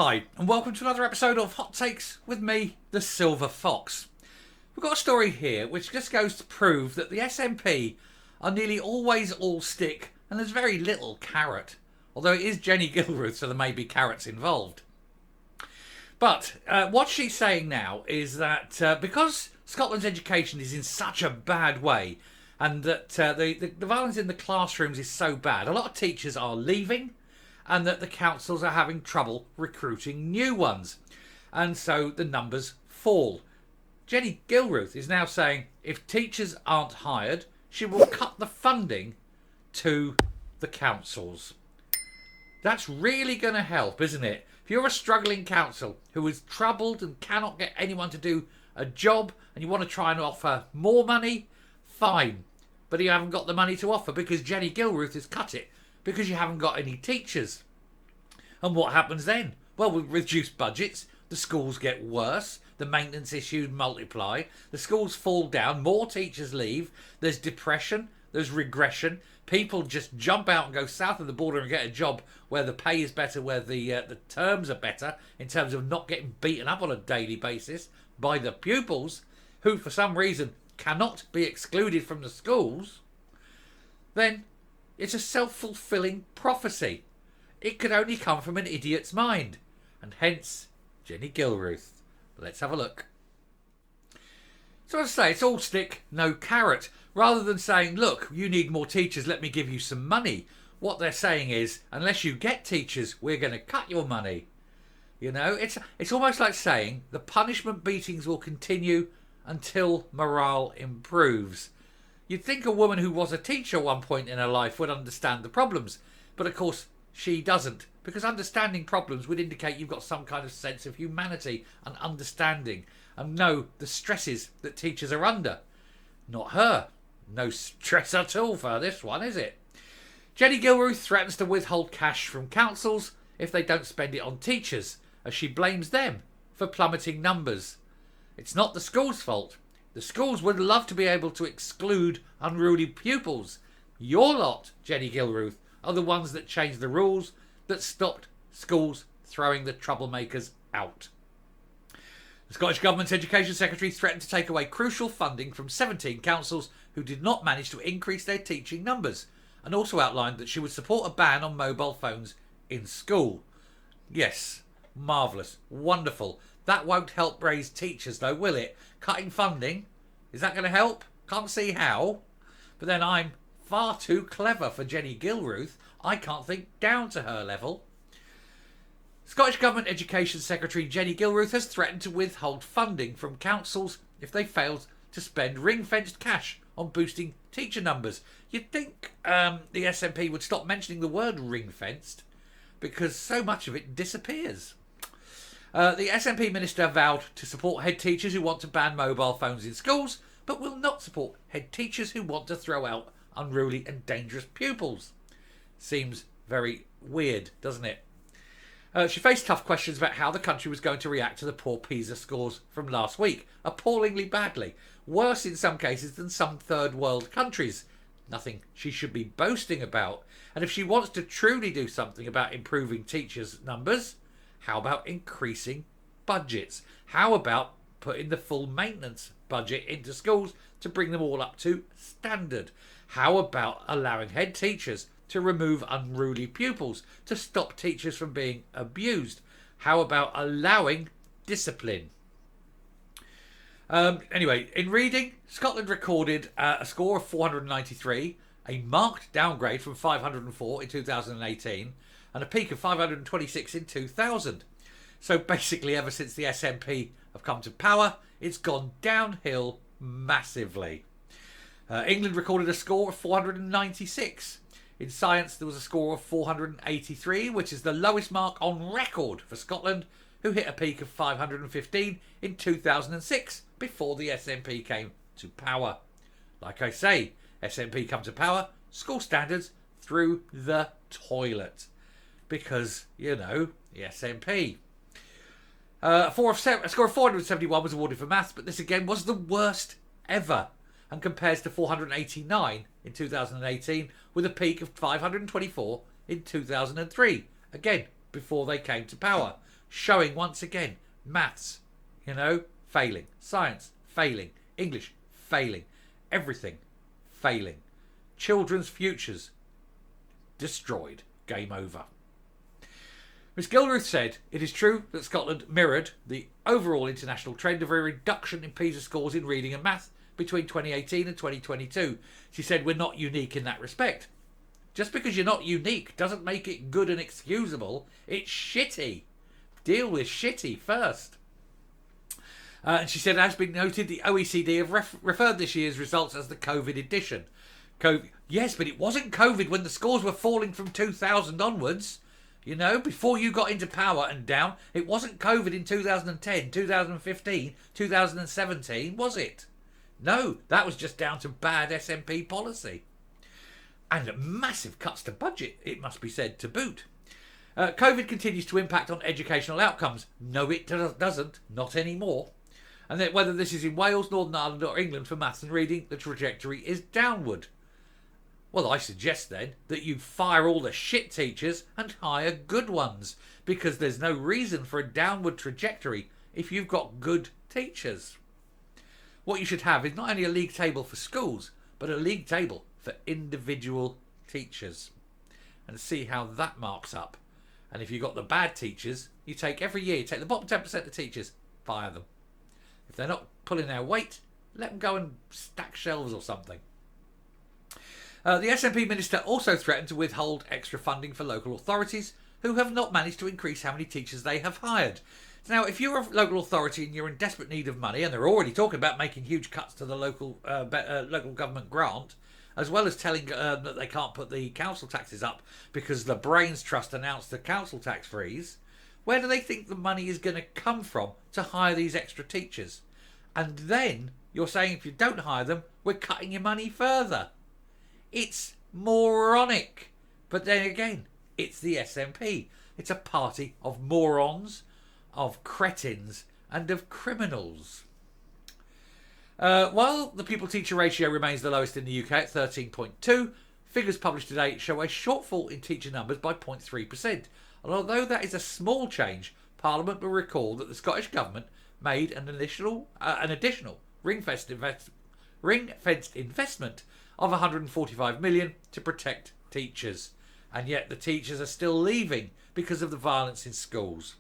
Hi, and welcome to another episode of Hot Takes with me, the Silver Fox. We've got a story here which just goes to prove that the SNP are nearly always all stick and there's very little carrot. Although it is Jenny Gilruth, so there may be carrots involved. But what she's saying now is that because Scotland's education is in such a bad way and that the violence in the classrooms is so bad, a lot of teachers are leaving, and that the councils are having trouble recruiting new ones. And so the numbers fall. Jenny Gilruth is now saying if teachers aren't hired, she will cut the funding to the councils. That's really going to help, isn't it? If you're a struggling council who is troubled and cannot get anyone to do a job and you want to try and offer more money, fine. But you haven't got the money to offer because Jenny Gilruth has cut it because you haven't got any teachers. And what happens then? Well, with reduced budgets, the schools get worse, the maintenance issues multiply, the schools fall down, more teachers leave, there's depression, there's regression, people just jump out and go south of the border and get a job where the pay is better, where the terms are better in terms of not getting beaten up on a daily basis by the pupils, who for some reason cannot be excluded from the schools. Then it's a self-fulfilling prophecy. It could only come from an idiot's mind. And hence, Jenny Gilruth. Let's have a look. So as I say, it's all stick, no carrot. Rather than saying, look, you need more teachers, let me give you some money. What they're saying is, unless you get teachers, we're going to cut your money. You know, it's almost like saying the punishment beatings will continue until morale improves. You'd think a woman who was a teacher at one point in her life would understand the problems. But of course, she doesn't. Because understanding problems would indicate you've got some kind of sense of humanity and understanding. And know the stresses that teachers are under. Not her. No stress at all for this one, is it? Jenny Gilruth threatens to withhold cash from councils if they don't spend it on teachers, as she blames them for plummeting numbers. It's not the school's fault. The schools would love to be able to exclude unruly pupils. Your lot, Jenny Gilruth, are the ones that changed the rules that stopped schools throwing the troublemakers out. The Scottish Government's Education Secretary threatened to take away crucial funding from 17 councils who did not manage to increase their teaching numbers, and also outlined that she would support a ban on mobile phones in school. Yes, marvellous, wonderful. That won't help raise teachers though, will it? Cutting funding, is that going to help? Can't see how. But then I'm far too clever for Jenny Gilruth. I can't think down to her level. Scottish Government Education Secretary Jenny Gilruth has threatened to withhold funding from councils if they fail to spend ring-fenced cash on boosting teacher numbers. You'd think the SNP would stop mentioning the word ring-fenced because so much of it disappears. The SNP minister vowed to support head teachers who want to ban mobile phones in schools, but will not support head teachers who want to throw out unruly and dangerous pupils. Seems very weird, doesn't it? She faced tough questions about how the country was going to react to the poor PISA scores from last week. Appallingly badly. Worse in some cases than some third world countries. Nothing she should be boasting about. And if she wants to truly do something about improving teachers' numbers, how about increasing budgets? How about putting the full maintenance budget into schools to bring them all up to standard? How about allowing head teachers to remove unruly pupils, to stop teachers from being abused? How about allowing discipline? Anyway, in reading, Scotland recorded a score of 493, a marked downgrade from 504 in 2018, and a peak of 526 in 2000. So basically, ever since the SNP have come to power, it's gone downhill massively. England recorded a score of 496. In science, there was a score of 483, which is the lowest mark on record for Scotland, who hit a peak of 515 in 2006, before the SNP came to power. Like I say, SNP come to power, school standards through the toilet. Because, you know, the SNP. A score of 471 was awarded for maths, but this again was the worst ever, and compares to 489 in 2018, with a peak of 524 in 2003, again before they came to power. showing once again maths, failing, science, failing, English, failing, everything, failing. Children's futures, destroyed, game over. Miss Gilruth said it is true that Scotland mirrored the overall international trend of a reduction in PISA scores in reading and math between 2018 and 2022. She said we're not unique in that respect. Just because you're not unique doesn't make it good and excusable. It's shitty. Deal with shitty first. And she said, as been noted, the OECD have referred this year's results as the COVID edition. Yes, but it wasn't COVID when the scores were falling from 2000 onwards. Before you got into power and down. It wasn't COVID in 2010, 2015, 2017, was it? No, that was just down to bad SNP policy. And massive cuts to budget, it must be said, to boot. COVID continues to impact on educational outcomes. No, it doesn't. Not anymore. And that whether this is in Wales, Northern Ireland or England for maths and reading, the trajectory is downward. Well, I suggest then that you fire all the shit teachers and hire good ones, because there's no reason for a downward trajectory if you've got good teachers. What you should have is not only a league table for schools, but a league table for individual teachers, and see how that marks up. And if you've got the bad teachers, you take the bottom 10% of teachers, fire them. If they're not pulling their weight, let them go and stack shelves or something. The SNP minister also threatened to withhold extra funding for local authorities who have not managed to increase how many teachers they have hired. Now, if you're a local authority and you're in desperate need of money, and they're already talking about making huge cuts to the local government grant, as well as telling that they can't put the council taxes up because the Brains Trust announced the council tax freeze, where do they think the money is going to come from to hire these extra teachers? And then you're saying if you don't hire them, we're cutting your money further. It's moronic. But then again, it's the SNP. It's a party of morons, of cretins, and of criminals. While the pupil-teacher ratio remains the lowest in the UK at 13.2, figures published today show a shortfall in teacher numbers by 0.3%. And although that is a small change, Parliament will recall that the Scottish Government made an additional ring-fenced investment of $145 million to protect teachers. And yet the teachers are still leaving because of the violence in schools.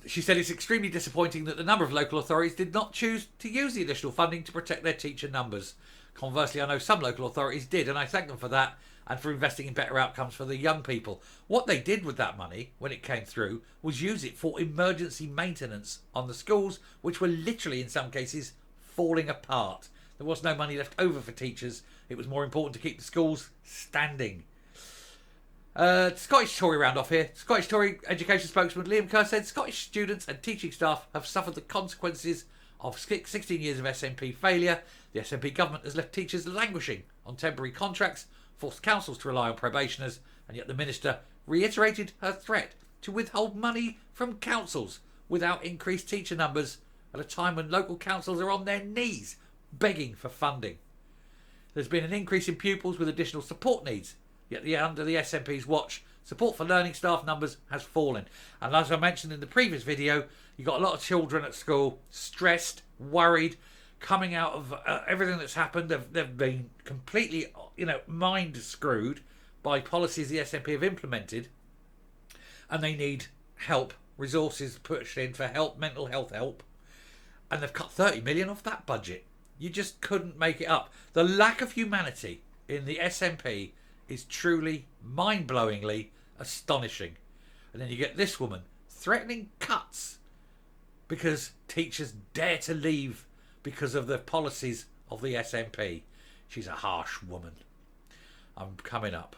She said it's extremely disappointing that the number of local authorities did not choose to use the additional funding to protect their teacher numbers. Conversely, I know some local authorities did, and I thank them for that and for investing in better outcomes for the young people. What they did with that money, when it came through, was use it for emergency maintenance on the schools, which were literally, in some cases, falling apart. There was no money left over for teachers. It was more important to keep the schools standing. Scottish Tory round off here. Scottish Tory education spokesman Liam Kerr said Scottish students and teaching staff have suffered the consequences of 16 years of SNP failure. The SNP government has left teachers languishing on temporary contracts, forced councils to rely on probationers, and yet the minister reiterated her threat to withhold money from councils without increased teacher numbers at a time when local councils are on their knees begging for funding. There's been an increase in pupils with additional support needs, yet under the SNP's watch, support for learning staff numbers has fallen. And as I mentioned in the previous video, you've got a lot of children at school stressed, worried, coming out of everything that's happened. They've been completely, mind screwed by policies the SNP have implemented, and they need help, resources pushed in for help, mental health help, and they've cut 30 million off that budget. You just couldn't make it up. The lack of humanity in the SNP is truly mind-blowingly astonishing. And then you get this woman threatening cuts because teachers dare to leave because of the policies of the SNP. She's a harsh woman. I'm coming up.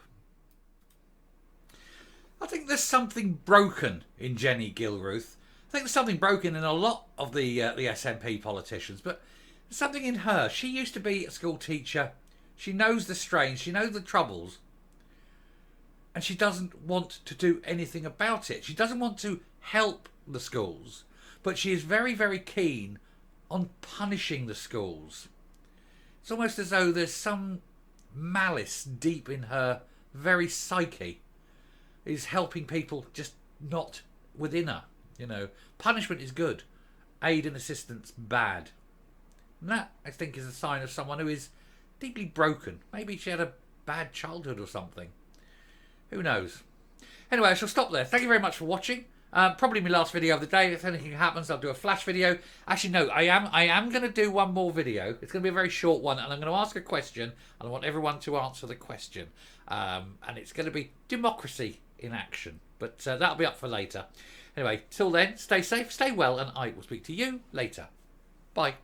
I think there's something broken in Jenny Gilruth. I think there's something broken in a lot of the SNP politicians, but there's something in her. She used to be a school teacher. She knows the strains. She knows the troubles. And she doesn't want to do anything about it. She doesn't want to help the schools. But she is very, very keen on punishing the schools. It's almost as though there's some malice deep in her very psyche is helping people just not within her. You know, punishment is good, aid and assistance bad. And that, I think, is a sign of someone who is deeply broken. Maybe she had a bad childhood or something. Who knows? Anyway, I shall stop there. Thank you very much for watching. Probably my last video of the day. If anything happens, I'll do a flash video. Actually, no, I am going to do one more video. It's going to be a very short one, and I'm going to ask a question, and I want everyone to answer the question. And it's going to be democracy in action. But that'll be up for later. Anyway, till then, stay safe, stay well, and I will speak to you later. Bye.